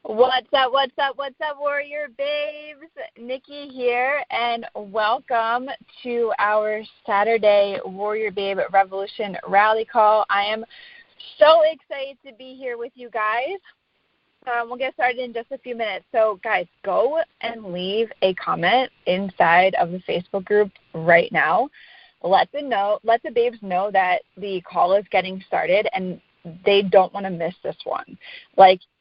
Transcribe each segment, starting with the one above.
What's up, Warrior Babes? Nikki here, and welcome to our Saturday Warrior Babe Revolution Rally Call. I am so excited to be here with you guys. We'll get started in just a few minutes. So, guys, go and leave a comment inside of the Facebook group right now. Let the babes know that the call is getting started, and they don't want to miss this one.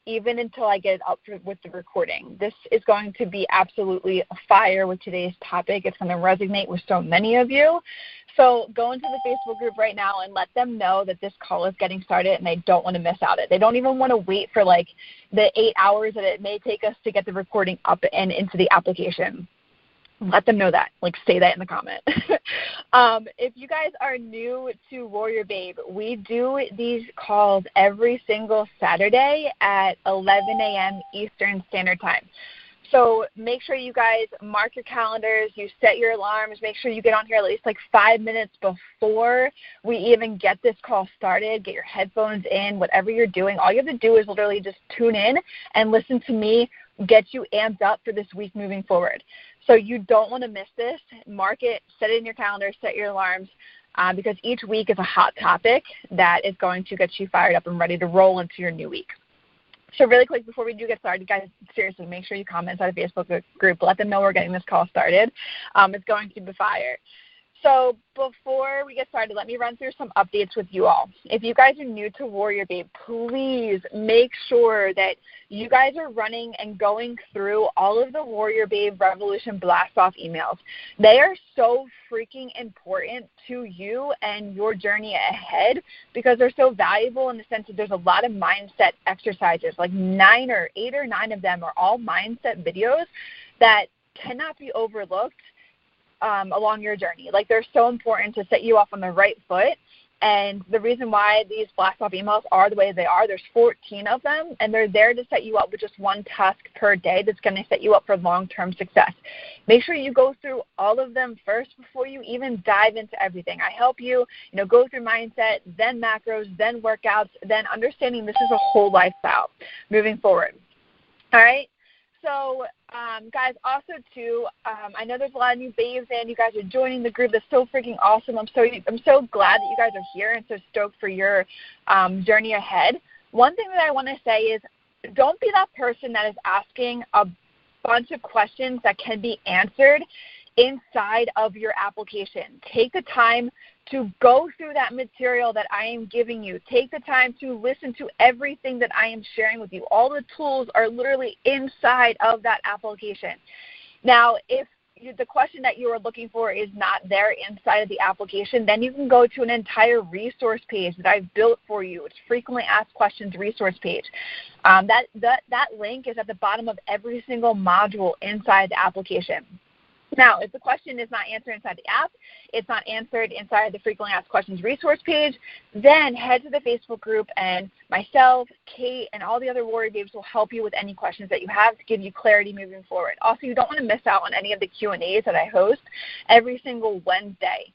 Even until I get it up with the recording. This is going to be absolutely fire with today's topic. It's going to resonate with so many of you. So go into the Facebook group right now and let them know that this call is getting started and they don't want to miss out. They don't even want to wait for the 8 hours that it may take us to get the recording up and into the application. Let them know that. Say that in the comment. If you guys are new to Warrior Babe, we do these calls every single Saturday at 11 a.m. Eastern Standard Time. So make sure you guys mark your calendars, you set your alarms, make sure you get on here at least 5 minutes before we even get this call started. Get your headphones in, whatever you're doing. All you have to do is literally just tune in and listen to me get you amped up for this week moving forward. So you don't want to miss this. Mark it, set it in your calendar, set your alarms, because each week is a hot topic that is going to get you fired up and ready to roll into your new week. So really quick, before we do get started, guys, seriously, make sure you comment on the Facebook group. Let them know we're getting this call started. It's going to be fire. So before we get started, let me run through some updates with you all. If you guys are new to Warrior Babe, please make sure that you guys are running and going through all of the Warrior Babe Revolution Blast-Off emails. They are so freaking important to you and your journey ahead because they're so valuable in the sense that there's a lot of mindset exercises, 8 or 9 of them are all mindset videos that cannot be overlooked along your journey. They're so important to set you off on the right foot. And the reason why these blast-off emails are the way they are, there's 14 of them, and they're there to set you up with just one task per day that's going to set you up for long-term success. Make sure you go through all of them first before you even dive into everything. I help you, go through mindset, then macros, then workouts, then understanding this is a whole lifestyle moving forward. All right? So, guys, also, too, I know there's a lot of new babes in. You guys are joining the group. That's so freaking awesome. I'm so glad that you guys are here and so stoked for your journey ahead. One thing that I want to say is don't be that person that is asking a bunch of questions that can be answered inside of your application. Take the time to go through that material that I am giving you. Take the time to listen to everything that I am sharing with you. All the tools are literally inside of that application. Now, if the question that you are looking for is not there inside of the application, then you can go to an entire resource page that I've built for you. It's Frequently Asked Questions resource page. That link is at the bottom of every single module inside the application. Now, if the question is not answered inside the app, it's not answered inside the Frequently Asked Questions resource page, then head to the Facebook group, and myself, Kate, and all the other Warrior Babes will help you with any questions that you have to give you clarity moving forward. Also, you don't want to miss out on any of the Q&As that I host every single Wednesday.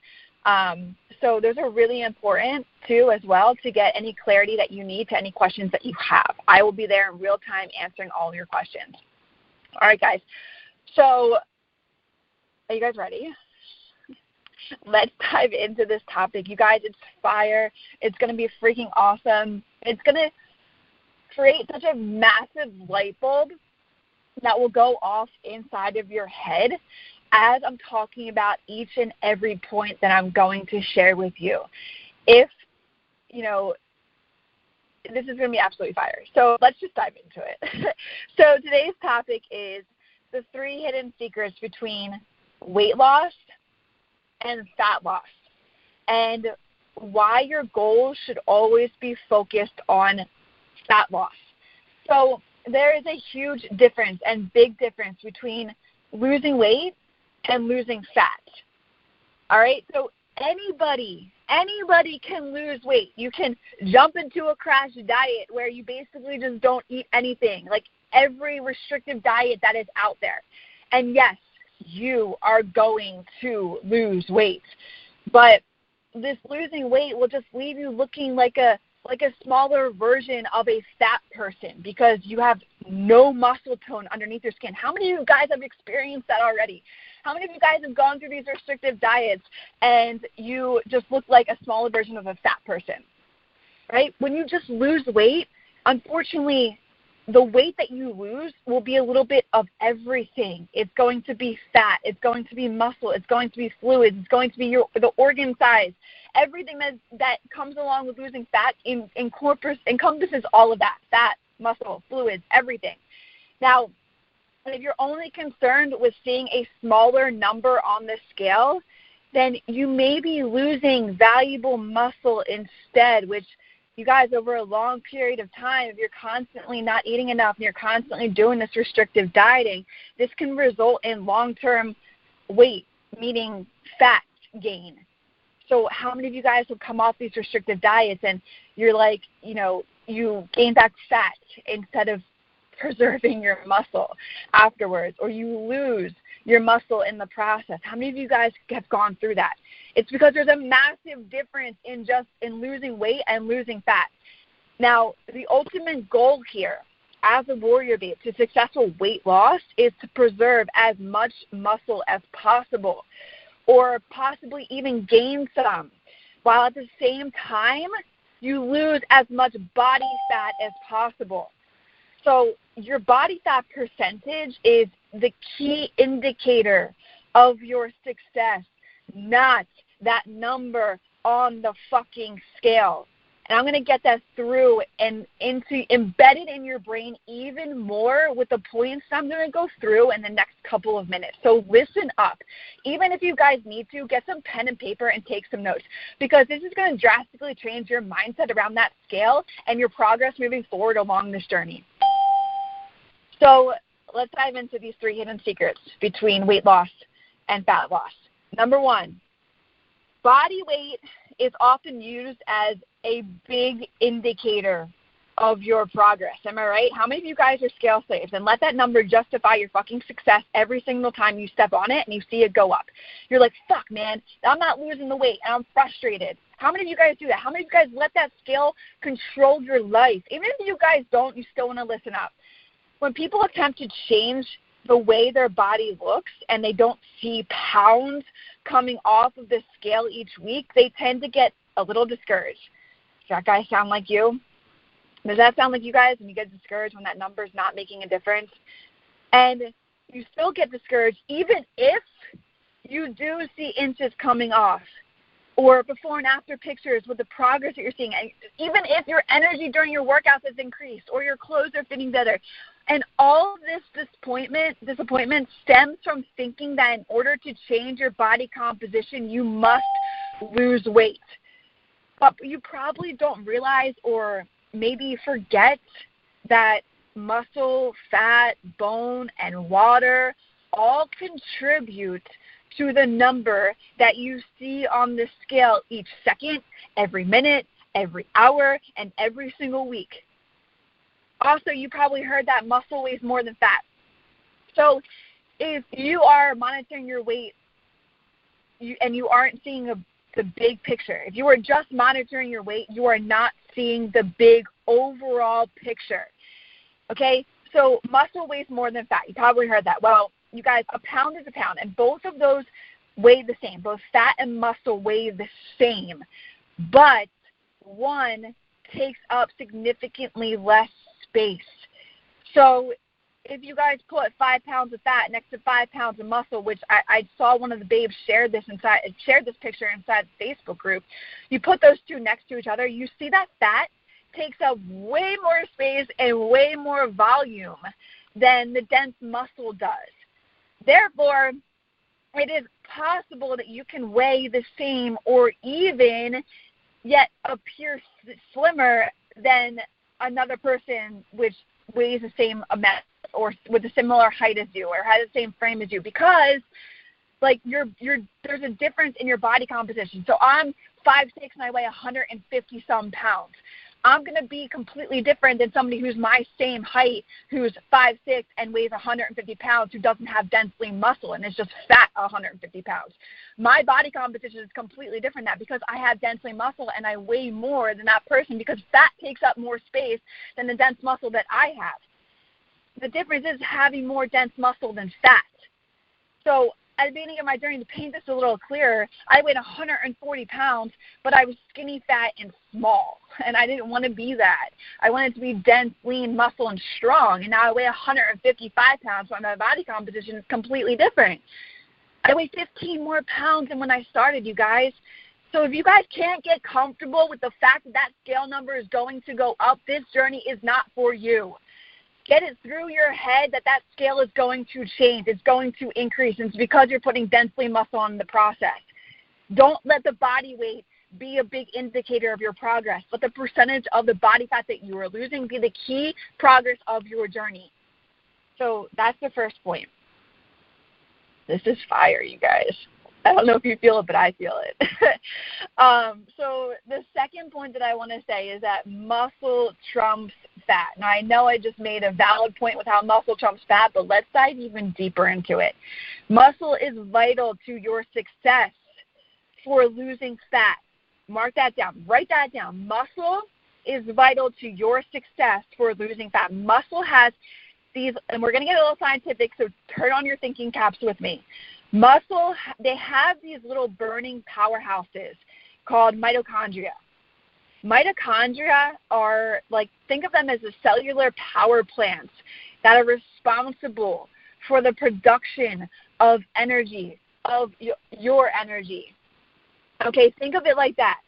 So those are really important, too, as well, to get any clarity that you need to any questions that you have. I will be there in real time answering all your questions. All right, guys. So are you guys ready? Let's dive into this topic. You guys, it's fire. It's going to be freaking awesome. It's going to create such a massive light bulb that will go off inside of your head as I'm talking about each and every point that I'm going to share with you. This is going to be absolutely fire. So let's just dive into it. So today's topic is the 3 hidden secrets between weight loss and fat loss, and why your goals should always be focused on fat loss. So there is a huge difference and big difference between losing weight and losing fat. All right? So anybody can lose weight. You can jump into a crash diet where you basically just don't eat anything, every restrictive diet that is out there. And yes, you are going to lose weight. But this losing weight will just leave you looking like a smaller version of a fat person because you have no muscle tone underneath your skin. How many of you guys have experienced that already? How many of you guys have gone through these restrictive diets and you just look like a smaller version of a fat person, right? When you just lose weight, unfortunately, the weight that you lose will be a little bit of everything. It's going to be fat. It's going to be muscle. It's going to be fluids. It's going to be the organ size. Everything that comes along with losing fat encompasses all of that: fat, muscle, fluids, everything. Now, if you're only concerned with seeing a smaller number on the scale, then you may be losing valuable muscle instead, which, you guys, over a long period of time, if you're constantly not eating enough and you're constantly doing this restrictive dieting, this can result in long-term weight, meaning fat gain. So how many of you guys have come off these restrictive diets and you're like, you gain back fat instead of preserving your muscle afterwards, or you lose your muscle in the process? How many of you guys have gone through that? It's because there's a massive difference in losing weight and losing fat. Now, the ultimate goal here as a warrior babe to successful weight loss is to preserve as much muscle as possible, or possibly even gain some, while at the same time you lose as much body fat as possible. So your body fat percentage is the key indicator of your success, not that number on the fucking scale. And I'm going to get that through and embedded in your brain even more with the points I'm going to go through in the next couple of minutes. So listen up. Even if you guys need to, get some pen and paper and take some notes, because this is going to drastically change your mindset around that scale and your progress moving forward along this journey. So let's dive into these 3 hidden secrets between weight loss and fat loss. Number 1, body weight is often used as a big indicator of your progress. Am I right? How many of you guys are scale slaves and let that number justify your fucking success every single time you step on it and you see it go up? You're like, fuck, man, I'm not losing the weight and I'm frustrated. How many of you guys do that? How many of you guys let that scale control your life? Even if you guys don't, you still want to listen up. When people attempt to change the way their body looks and they don't see pounds coming off of the scale each week, they tend to get a little discouraged. Does that guy sound like you? Does that sound like you guys when you get discouraged when that number is not making a difference? And you still get discouraged even if you do see inches coming off, or before and after pictures with the progress that you're seeing, and even if your energy during your workouts has increased or your clothes are fitting better. And all of this disappointment stems from thinking that in order to change your body composition, you must lose weight. But you probably don't realize, or maybe forget, that muscle, fat, bone, and water all contribute to the number that you see on the scale each second, every minute, every hour, and every single week. Also, you probably heard that muscle weighs more than fat. So if you are monitoring your weight and you aren't seeing the big picture, if you are just monitoring your weight, you are not seeing the big overall picture. Okay? So muscle weighs more than fat. You probably heard that. Well, you guys, a pound is a pound, and both of those weigh the same. Both fat and muscle weigh the same, but one takes up significantly less space. So if you guys put 5 pounds of fat next to 5 pounds of muscle, which I saw one of the babes shared this picture inside the Facebook group, you put those two next to each other, you see that fat takes up way more space and way more volume than the dense muscle does. Therefore, it is possible that you can weigh the same or even yet appear slimmer than another person which weighs the same amount or with a similar height as you or has the same frame as you, because like there's a difference in your body composition. So I'm 5'6" and I weigh 150 some pounds. I'm going to be completely different than somebody who's my same height, who's 5'6" and weighs 150 pounds, who doesn't have densely muscle and is just fat 150 pounds. My body composition is completely different than that because I have densely muscle and I weigh more than that person because fat takes up more space than the dense muscle that I have. The difference is having more dense muscle than fat. So at the beginning of my journey, to paint this a little clearer, I weighed 140 pounds, but I was skinny, fat, and small. And I didn't want to be that. I wanted to be dense, lean, muscle, and strong. And now I weigh 155 pounds, so my body composition is completely different. I weigh 15 more pounds than when I started, you guys. So if you guys can't get comfortable with the fact that that scale number is going to go up, this journey is not for you. Get it through your head that that scale is going to change. It's going to increase. And it's because you're putting densely muscle on the process. Don't let the body weight be a big indicator of your progress. Let the percentage of the body fat that you are losing be the key progress of your journey. So that's the first point. This is fire, you guys. I don't know if you feel it, but I feel it. So the second point that I want to say is that muscle trumps fat. Now, I know I just made a valid point with how muscle trumps fat, but let's dive even deeper into it. Muscle is vital to your success for losing fat. Mark that down. Write that down. Muscle is vital to your success for losing fat. Muscle has these, and we're going to get a little scientific, so turn on your thinking caps with me. Muscle, they have these little burning powerhouses called mitochondria. Mitochondria are think of them as the cellular power plants that are responsible for the production of energy, of your energy. Okay, think of it like that.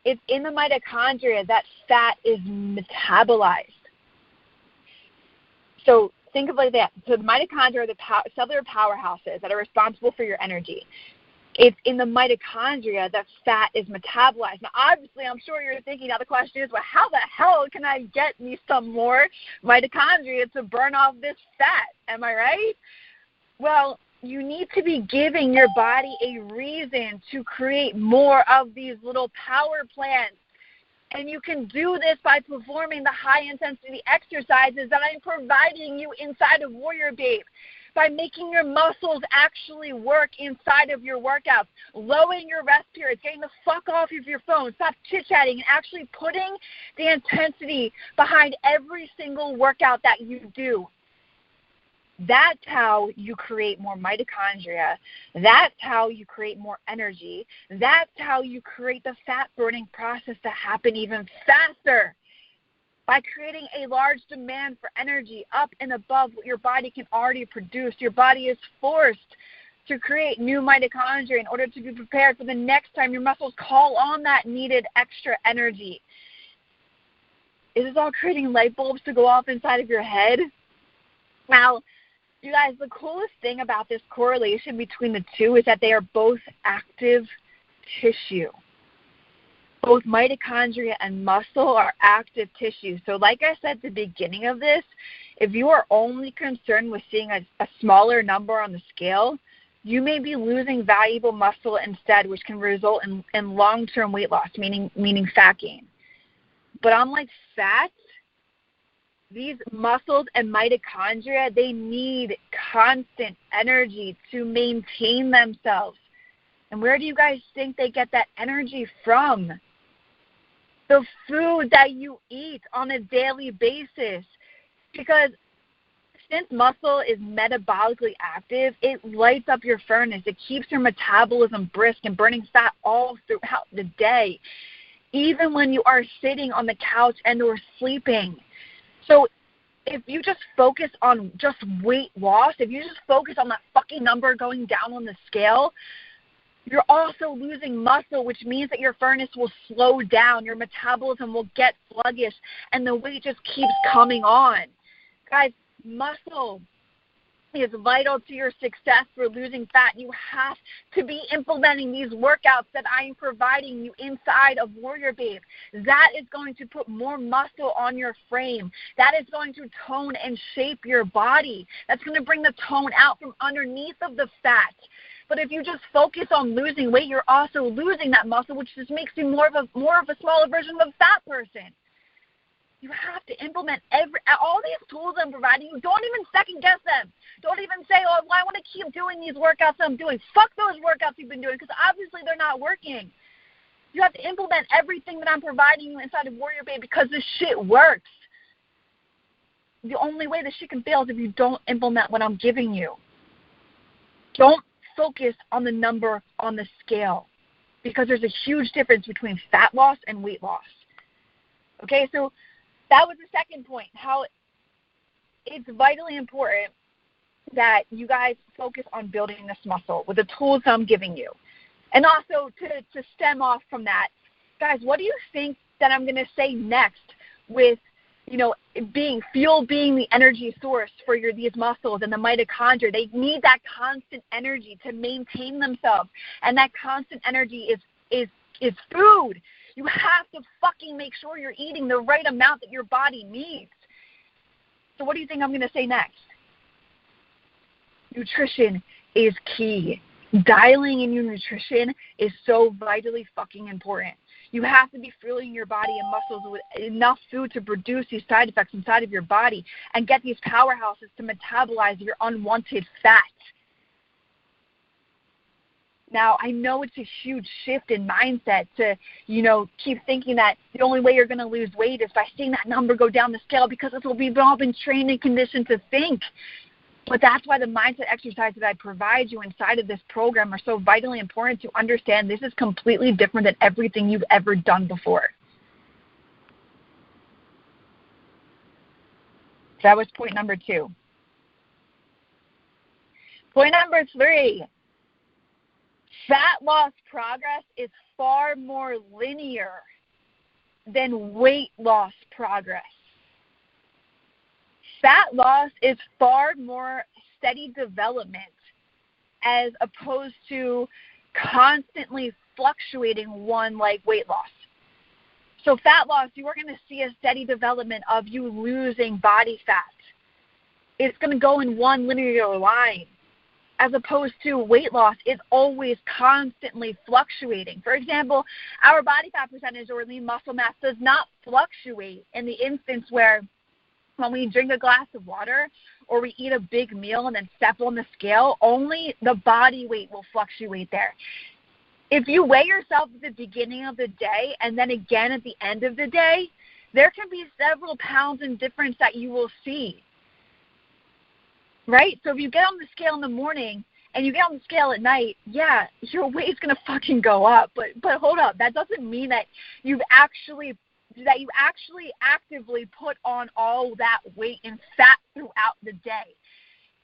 It's in the mitochondria that fat is metabolized. So think of it like that. So the mitochondria are the cellular powerhouses that are responsible for your energy. It's in the mitochondria that fat is metabolized. Now, obviously, I'm sure you're thinking, now the question is, well, how the hell can I get me some more mitochondria to burn off this fat? Am I right? Well, you need to be giving your body a reason to create more of these little power plants. And you can do this by performing the high-intensity exercises that I'm providing you inside of Warrior Babe, by making your muscles actually work inside of your workouts, lowering your rest periods, getting the fuck off of your phone, stop chit-chatting, and actually putting the intensity behind every single workout that you do. That's how you create more mitochondria. That's how you create more energy. That's how you create the fat-burning process to happen even faster. By creating a large demand for energy up and above what your body can already produce, your body is forced to create new mitochondria in order to be prepared for the next time your muscles call on that needed extra energy. Is this all creating light bulbs to go off inside of your head? Now, you guys, the coolest thing about this correlation between the two is that they are both active tissue. Both mitochondria and muscle are active tissue. So like I said at the beginning of this, if you are only concerned with seeing a smaller number on the scale, you may be losing valuable muscle instead, which can result in long-term weight loss, meaning fat gain. But unlike fat, these muscles and mitochondria, they need constant energy to maintain themselves. And where do you guys think they get that energy from? The food that you eat on a daily basis. Because since muscle is metabolically active, it lights up your furnace. It keeps your metabolism brisk and burning fat all throughout the day, even when you are sitting on the couch and or sleeping. So if you just focus on just weight loss, if you just focus on that fucking number going down on the scale, you're also losing muscle, which means that your furnace will slow down, your metabolism will get sluggish, and the weight just keeps coming on. Guys, muscle is vital to your success for losing fat. You have to be implementing these workouts that I am providing you inside of Warrior Babe. That is going to put more muscle on your frame. That is going to tone and shape your body. That's going to bring the tone out from underneath of the fat. But if you just focus on losing weight, you're also losing that muscle, which just makes you more of a smaller version of a fat person. You have to implement all these tools I'm providing you. Don't even second guess them. Don't even say, oh, well, I want to keep doing these workouts I'm doing. Fuck those workouts you've been doing, because obviously they're not working. You have to implement everything that I'm providing you inside of Warrior Babe, because this shit works. the only way this shit can fail is if you don't implement what I'm giving you. Don't focus on the number on the scale, because there's a huge difference between fat loss and weight loss. Okay, so that was the second point, how it's vitally important that you guys focus on building this muscle with the tools I'm giving you. And also to stem off from that, guys, what do you think that I'm going to say next with, being the energy source for these muscles and the mitochondria? They need that constant energy to maintain themselves. And that constant energy is food. You have to fucking make sure you're eating the right amount that your body needs. So what do you think I'm going to say next? Nutrition is key. Dialing in your nutrition is so vitally fucking important. You have to be fueling your body and muscles with enough food to produce these side effects inside of your body and get these powerhouses to metabolize your unwanted fat. Now, I know it's a huge shift in mindset to, keep thinking that the only way you're going to lose weight is by seeing that number go down the scale, because that's what we've all been trained and conditioned to think. But that's why the mindset exercises that I provide you inside of this program are so vitally important to understand this is completely different than everything you've ever done before. So that was point number 2. Point number 3, fat loss progress is far more linear than weight loss progress. Fat loss is far more steady development as opposed to constantly fluctuating one like weight loss. So fat loss, you are going to see a steady development of you losing body fat. It's going to go in one linear line, as opposed to weight loss is always constantly fluctuating. For example, our body fat percentage or lean muscle mass does not fluctuate in the instance where when we drink a glass of water or we eat a big meal and then step on the scale, only the body weight will fluctuate there. If you weigh yourself at the beginning of the day and then again at the end of the day, there can be several pounds in difference that you will see. Right? So if you get on the scale in the morning and you get on the scale at night, yeah, your weight's going to fucking go up. But hold up. That doesn't mean that you actually actively put on all that weight and fat throughout the day.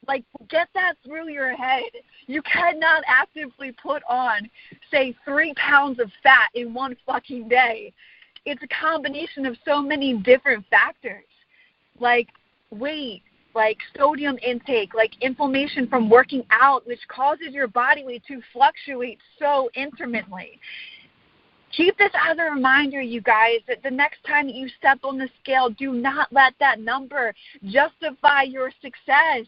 Like, get that through your head. You cannot actively put on, say, 3 pounds of fat in one fucking day. It's a combination of so many different factors, like weight, like sodium intake, like inflammation from working out, which causes your body weight to fluctuate so intermittently. Keep this as a reminder, you guys, that the next time that you step on the scale, do not let that number justify your success,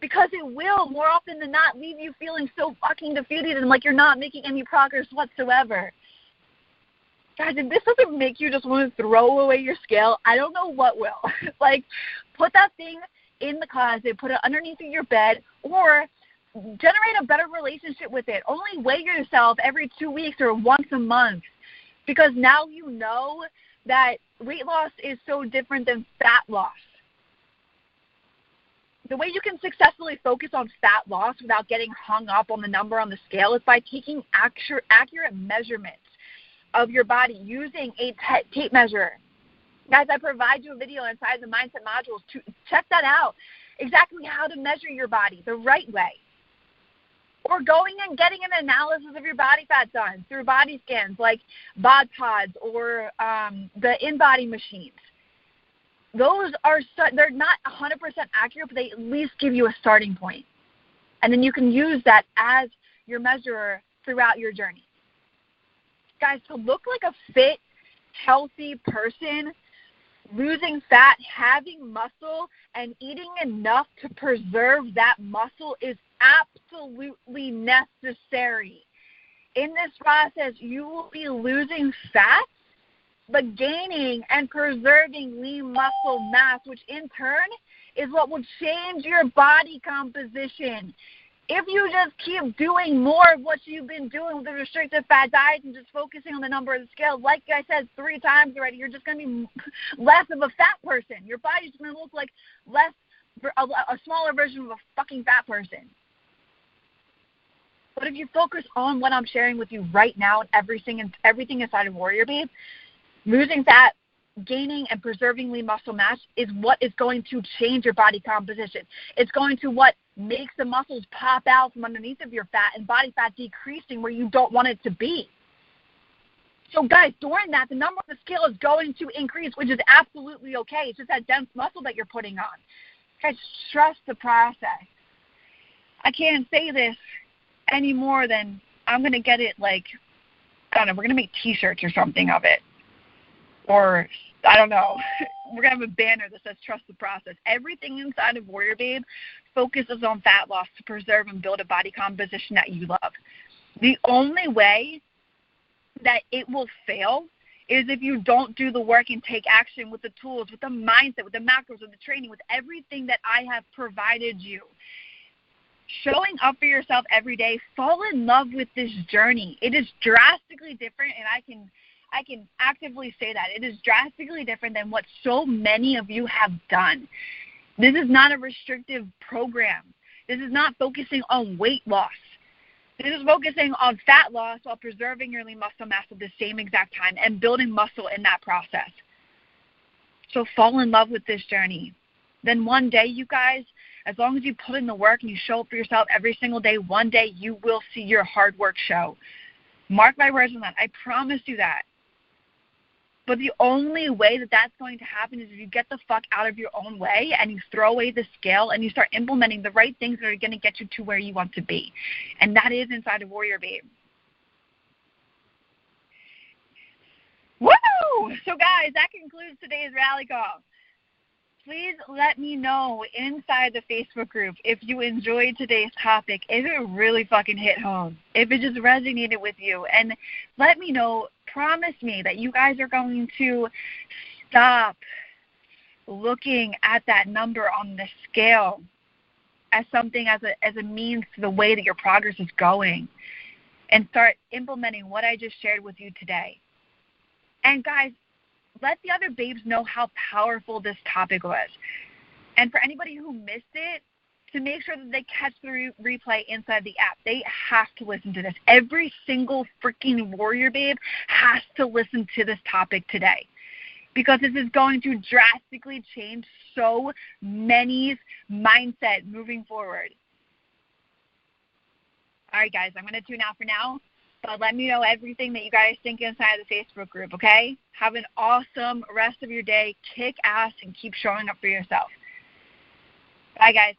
because it will, more often than not, leave you feeling so fucking defeated and like you're not making any progress whatsoever. Guys, if this doesn't make you just want to throw away your scale, I don't know what will. Like, put that thing in the closet, put it underneath your bed, or generate a better relationship with it. Only weigh yourself every 2 weeks or once a month, because now you know that weight loss is so different than fat loss. The way you can successfully focus on fat loss without getting hung up on the number on the scale is by taking accurate measurements of your body using a tape measure. Guys, I provide you a video inside the Mindset modules to check that out, exactly how to measure your body the right way. Or going and getting an analysis of your body fat done through body scans like bod pods or the InBody machines. Those are they're not 100% accurate, but they at least give you a starting point. And then you can use that as your measurer throughout your journey. Guys, to look like a fit, healthy person, losing fat, having muscle, and eating enough to preserve that muscle is absolutely necessary. In this process, you will be losing fat, but gaining and preserving lean muscle mass, which in turn is what will change your body composition. If you just keep doing more of what you've been doing with the restrictive fat diet and just focusing on the number of the scale, like I said 3 times already, you're just going to be less of a fat person. Your body's going to look like a smaller version of a fucking fat person. But if you focus on what I'm sharing with you right now and everything inside of Warrior Babe, losing fat, gaining and preserving lean muscle mass is what is going to change your body composition. It's going to what makes the muscles pop out from underneath of your fat and body fat decreasing where you don't want it to be. So guys, during that, the number on the scale is going to increase, which is absolutely okay. It's just that dense muscle that you're putting on. Guys, trust the process. I can't say this any more than I'm going to get it like, I don't know, we're going to make t-shirts or something of it. Or, I don't know, we're going to have a banner that says trust the process. Everything inside of Warrior Babe focuses on fat loss to preserve and build a body composition that you love. The only way that it will fail is if you don't do the work and take action with the tools, with the mindset, with the macros, with the training, with everything that I have provided you. Showing up for yourself every day, fall in love with this journey. It is drastically different, and I can actively say that. It is drastically different than what so many of you have done. This is not a restrictive program. This is not focusing on weight loss. This is focusing on fat loss while preserving your lean muscle mass at the same exact time and building muscle in that process. So fall in love with this journey. Then one day, you guys, as long as you put in the work and you show up for yourself every single day, one day you will see your hard work show. Mark my words on that. I promise you that. But the only way that that's going to happen is if you get the fuck out of your own way and you throw away the scale and you start implementing the right things that are going to get you to where you want to be. And that is inside of Warrior Babe. Woo! So guys, that concludes today's rally call. Please let me know inside the Facebook group if you enjoyed today's topic, if it really fucking hit home, if it just resonated with you. And let me know, promise me that you guys are going to stop looking at that number on the scale as something, as a means to the way that your progress is going, and start implementing what I just shared with you today. And guys, let the other babes know how powerful this topic was. And for anybody who missed it, to make sure that they catch the replay inside the app, they have to listen to this. Every single freaking Warrior Babe has to listen to this topic today, because this is going to drastically change so many's mindset moving forward. All right, guys, I'm going to tune out for now. But let me know everything that you guys think inside the Facebook group, okay? Have an awesome rest of your day. Kick ass and keep showing up for yourself. Bye, guys.